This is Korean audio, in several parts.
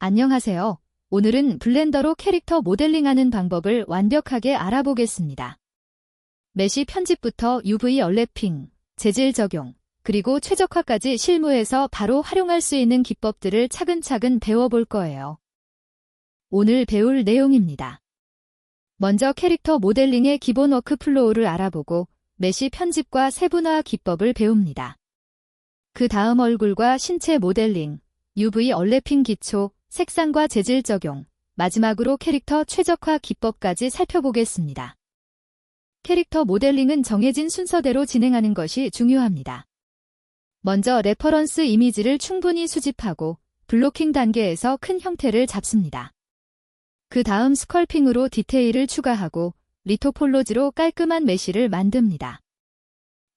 안녕하세요. 오늘은 블렌더로 캐릭터 모델링하는 방법을 완벽하게 알아보겠습니다. 메시 편집부터 UV 얼래핑, 재질 적용, 그리고 최적화까지 실무에서 바로 활용할 수 있는 기법들을 차근차근 배워볼 거예요. 오늘 배울 내용입니다. 먼저 캐릭터 모델링의 기본 워크플로우를 알아보고 메시 편집과 세분화 기법을 배웁니다. 그 다음 얼굴과 신체 모델링, UV 얼래핑 기초, 색상과 재질 적용, 마지막으로 캐릭터 최적화 기법까지 살펴보겠습니다. 캐릭터 모델링은 정해진 순서대로 진행하는 것이 중요합니다. 먼저 레퍼런스 이미지를 충분히 수집하고 블로킹 단계에서 큰 형태를 잡습니다. 그 다음 스컬핑으로 디테일을 추가하고 리토폴로지로 깔끔한 메시를 만듭니다.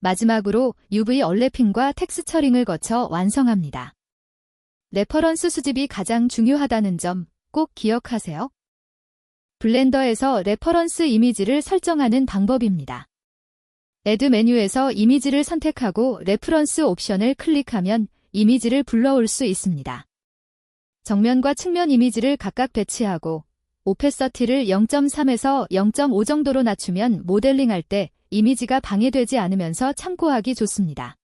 마지막으로 UV 얼래핑과 텍스처링을 거쳐 완성합니다. 레퍼런스 수집이 가장 중요하다는 점 꼭 기억하세요. 블렌더에서 레퍼런스 이미지를 설정하는 방법입니다. 애드 메뉴에서 이미지를 선택하고 레퍼런스 옵션을 클릭하면 이미지를 불러올 수 있습니다. 정면과 측면 이미지를 각각 배치하고 오페서티를 0.3에서 0.5 정도로 낮추면 모델링할 때 이미지가 방해되지 않으면서 참고하기 좋습니다.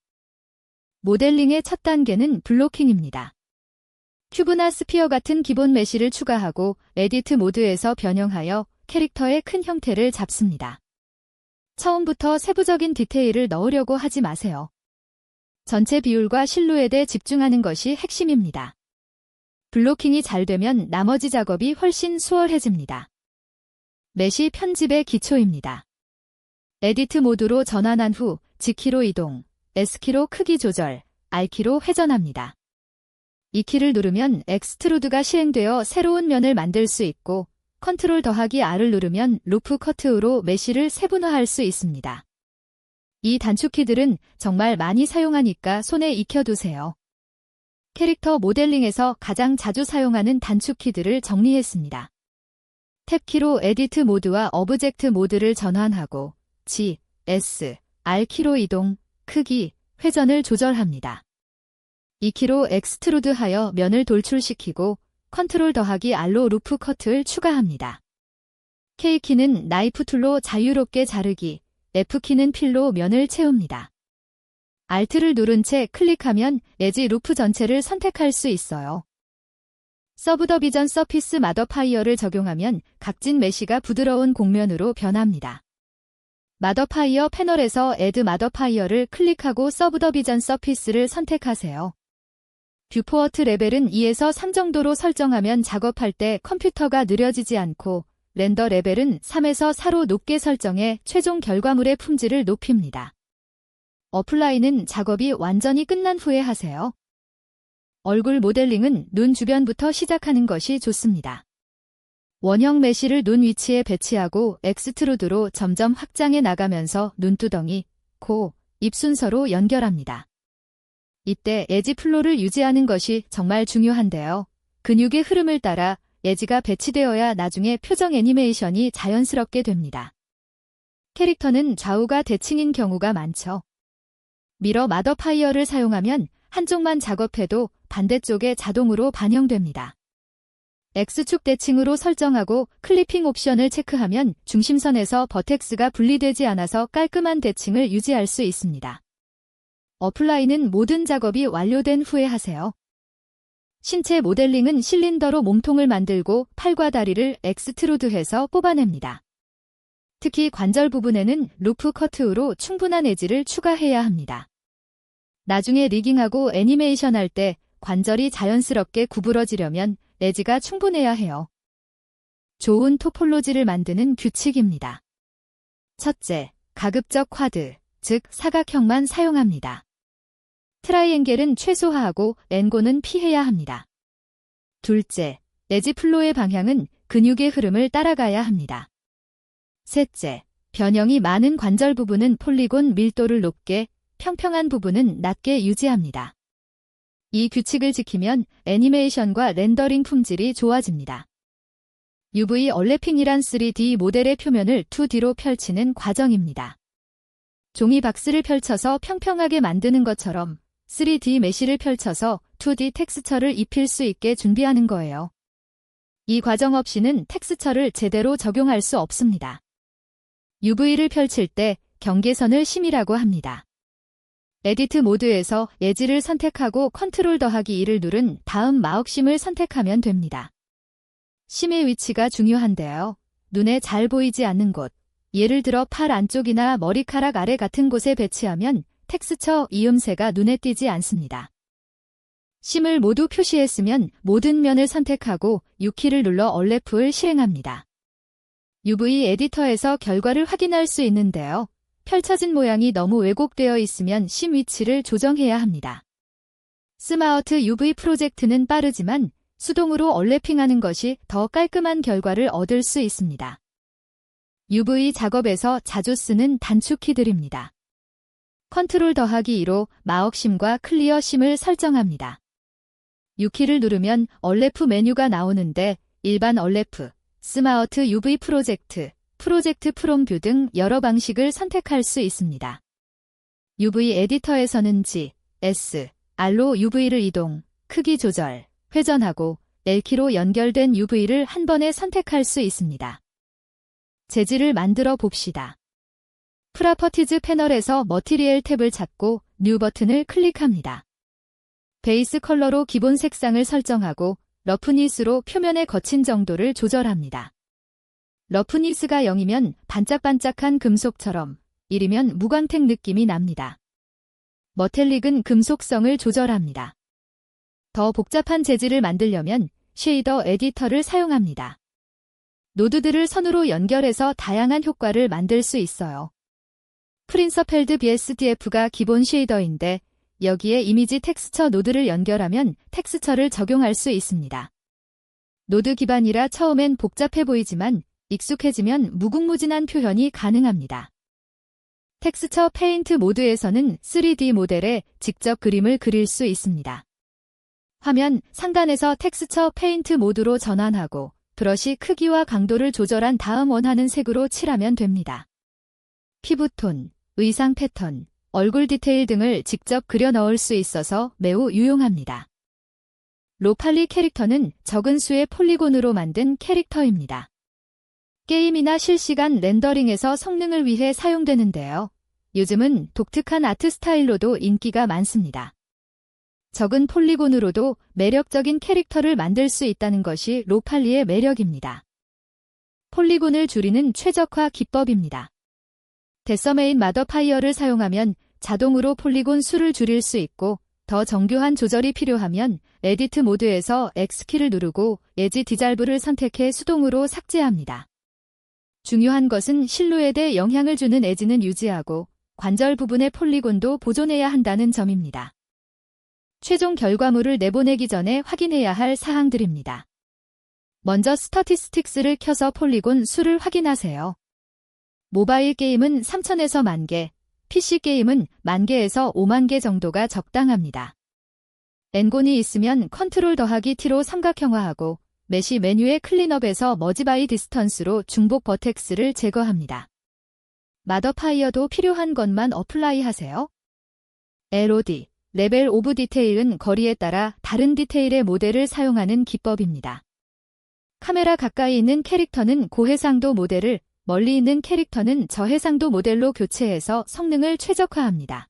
모델링의 첫 단계는 블로킹입니다. 큐브나 스피어 같은 기본 메시를 추가하고 에디트 모드에서 변형하여 캐릭터의 큰 형태를 잡습니다. 처음부터 세부적인 디테일을 넣으려고 하지 마세요. 전체 비율과 실루엣에 집중하는 것이 핵심입니다. 블로킹이 잘 되면 나머지 작업이 훨씬 수월해집니다. 메시 편집의 기초입니다. 에디트 모드로 전환한 후 G키로 이동, S키로 크기 조절, R키로 회전합니다. 이 키를 누르면 엑스트루드가 실행되어 새로운 면을 만들 수 있고 컨트롤 더하기 R을 누르면 루프 커트로 메시를 세분화할 수 있습니다. 이 단축키들은 정말 많이 사용하니까 손에 익혀두세요. 캐릭터 모델링에서 가장 자주 사용하는 단축키들을 정리했습니다. 탭키로 에디트 모드와 어브젝트 모드를 전환하고 G, S, R키로 이동, 크기, 회전을 조절합니다. 이 키로 엑스트루드하여 면을 돌출시키고 컨트롤 더하기 R로 루프 커트를 추가합니다. K키는 나이프 툴로 자유롭게 자르기, F키는 필로 면을 채웁니다. Alt를 누른 채 클릭하면 에지 루프 전체를 선택할 수 있어요. 서브더비전 서피스 마더파이어를 적용하면 각진 메시가 부드러운 곡면으로 변합니다. 마더파이어 패널에서 애드 마더파이어를 클릭하고 서브더비전 서피스를 선택하세요. 뷰포어트 레벨은 2에서 3 정도로 설정하면 작업할 때 컴퓨터가 느려지지 않고 렌더 레벨은 3에서 4로 높게 설정해 최종 결과물의 품질을 높입니다. 어플라이는 작업이 완전히 끝난 후에 하세요. 얼굴 모델링은 눈 주변부터 시작하는 것이 좋습니다. 원형 메시를 눈 위치에 배치하고 엑스트루드로 점점 확장해 나가면서 눈두덩이, 코, 입 순서로 연결합니다. 이때 에지 플로를 유지하는 것이 정말 중요한데요. 근육의 흐름을 따라 에지가 배치되어야 나중에 표정 애니메이션이 자연스럽게 됩니다. 캐릭터는 좌우가 대칭인 경우가 많죠. 미러 마더파이어를 사용하면 한쪽만 작업해도 반대쪽에 자동으로 반영됩니다. X축 대칭으로 설정하고 클리핑 옵션을 체크하면 중심선에서 버텍스가 분리되지 않아서 깔끔한 대칭을 유지할 수 있습니다. 어플라이는 모든 작업이 완료된 후에 하세요. 신체 모델링은 실린더로 몸통을 만들고 팔과 다리를 엑스트루드해서 뽑아냅니다. 특히 관절 부분에는 루프 커트로 충분한 에지를 추가해야 합니다. 나중에 리깅하고 애니메이션 할 때 관절이 자연스럽게 구부러지려면 에지가 충분해야 해요. 좋은 토폴로지를 만드는 규칙입니다. 첫째, 가급적 쿼드, 즉 사각형만 사용합니다. 트라이앵겔은 최소화하고 엔고는 피해야 합니다. 둘째, 에지 플로의 방향은 근육의 흐름을 따라가야 합니다. 셋째, 변형이 많은 관절 부분은 폴리곤 밀도를 높게, 평평한 부분은 낮게 유지합니다. 이 규칙을 지키면 애니메이션과 렌더링 품질이 좋아집니다. UV 얼래핑이란 3D 모델의 표면을 2D로 펼치는 과정입니다. 종이 박스를 펼쳐서 평평하게 만드는 것처럼 3D 메시를 펼쳐서 2D 텍스처를 입힐 수 있게 준비하는 거예요. 이 과정 없이는 텍스처를 제대로 적용할 수 없습니다. UV를 펼칠 때 경계선을 심이라고 합니다. 에디트 모드에서 예지를 선택하고 컨트롤 더하기 2를 누른 다음 마욱심을 선택하면 됩니다. 심의 위치가 중요한데요. 눈에 잘 보이지 않는 곳, 예를 들어 팔 안쪽이나 머리카락 아래 같은 곳에 배치하면 텍스처 이음새가 눈에 띄지 않습니다. 심을 모두 표시했으면 모든 면을 선택하고 U키를 눌러 얼레프를 실행합니다. UV 에디터에서 결과를 확인할 수 있는데요. 펼쳐진 모양이 너무 왜곡되어 있으면 심 위치를 조정해야 합니다. 스마트 UV 프로젝트는 빠르지만 수동으로 얼래핑하는 것이 더 깔끔한 결과를 얻을 수 있습니다. UV 작업에서 자주 쓰는 단축키들입니다. 컨트롤 더하기 2로 마욱심과 클리어 심을 설정합니다. U키를 누르면 얼래프 메뉴가 나오는데 일반 얼래프, 스마트 UV 프로젝트, 프로젝트 프롬 뷰 등 여러 방식을 선택할 수 있습니다. UV 에디터에서는 G, S, R로 UV를 이동, 크기 조절, 회전하고 L키로 연결된 UV를 한 번에 선택할 수 있습니다. 재질을 만들어 봅시다. 프로퍼티즈 패널에서 머티리얼 탭을 찾고 뉴 버튼을 클릭합니다. 베이스 컬러로 기본 색상을 설정하고 러프니스로 표면의 거친 정도를 조절합니다. 러프니스가 0이면 반짝반짝한 금속처럼, 1이면 무광택 느낌이 납니다. 머텔릭은 금속성을 조절합니다. 더 복잡한 재질을 만들려면 쉐이더 에디터를 사용합니다. 노드들을 선으로 연결해서 다양한 효과를 만들 수 있어요. 프린서펠드 BSDF가 기본 쉐이더인데 여기에 이미지 텍스처 노드를 연결하면 텍스처를 적용할 수 있습니다. 노드 기반이라 처음엔 복잡해 보이지만 익숙해지면 무궁무진한 표현이 가능합니다. 텍스처 페인트 모드에서는 3D 모델에 직접 그림을 그릴 수 있습니다. 화면 상단에서 텍스처 페인트 모드로 전환하고 브러쉬 크기와 강도를 조절한 다음 원하는 색으로 칠하면 됩니다. 피부톤, 의상 패턴, 얼굴 디테일 등을 직접 그려 넣을 수 있어서 매우 유용합니다. 로팔리 캐릭터는 적은 수의 폴리곤으로 만든 캐릭터입니다. 게임이나 실시간 렌더링에서 성능을 위해 사용되는데요. 요즘은 독특한 아트 스타일로도 인기가 많습니다. 적은 폴리곤으로도 매력적인 캐릭터를 만들 수 있다는 것이 로팔리의 매력입니다. 폴리곤을 줄이는 최적화 기법입니다. 데서메인 마더파이어를 사용하면 자동으로 폴리곤 수를 줄일 수 있고 더 정교한 조절이 필요하면 에디트 모드에서 X키를 누르고 에지 디잘브를 선택해 수동으로 삭제합니다. 중요한 것은 실루엣에 영향을 주는 에지는 유지하고 관절 부분의 폴리곤도 보존해야 한다는 점입니다. 최종 결과물을 내보내기 전에 확인해야 할 사항들입니다. 먼저 스터티스틱스를 켜서 폴리곤 수를 확인하세요. 모바일 게임은 3000에서 10,000개, PC 게임은 10,000개에서 50,000개 정도가 적당합니다. 엔곤이 있으면 컨트롤 더하기 T로 삼각형화하고 메시 메뉴의 클린업에서 머지바이 디스턴스로 중복 버텍스를 제거합니다. 마더파이어도 필요한 것만 어플라이 하세요. LOD, 레벨 오브 디테일은 거리에 따라 다른 디테일의 모델을 사용하는 기법입니다. 카메라 가까이 있는 캐릭터는 고해상도 모델을, 멀리 있는 캐릭터는 저해상도 모델로 교체해서 성능을 최적화합니다.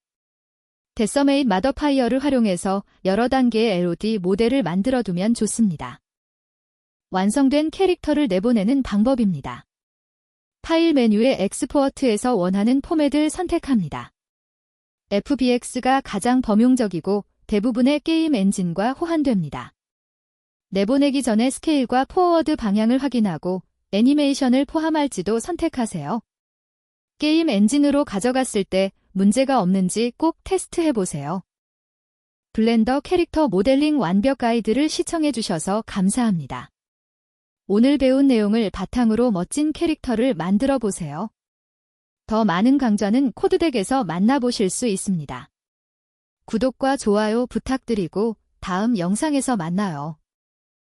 데서메인 마더파이어를 활용해서 여러 단계의 LOD 모델을 만들어두면 좋습니다. 완성된 캐릭터를 내보내는 방법입니다. 파일 메뉴의 엑스포어트에서 원하는 포맷을 선택합니다. FBX가 가장 범용적이고 대부분의 게임 엔진과 호환됩니다. 내보내기 전에 스케일과 포워드 방향을 확인하고 애니메이션을 포함할지도 선택하세요. 게임 엔진으로 가져갔을 때 문제가 없는지 꼭 테스트해보세요. 블렌더 캐릭터 모델링 완벽 가이드를 시청해주셔서 감사합니다. 오늘 배운 내용을 바탕으로 멋진 캐릭터를 만들어 보세요. 더 많은 강좌는 코드덱에서 만나보실 수 있습니다. 구독과 좋아요 부탁드리고 다음 영상에서 만나요.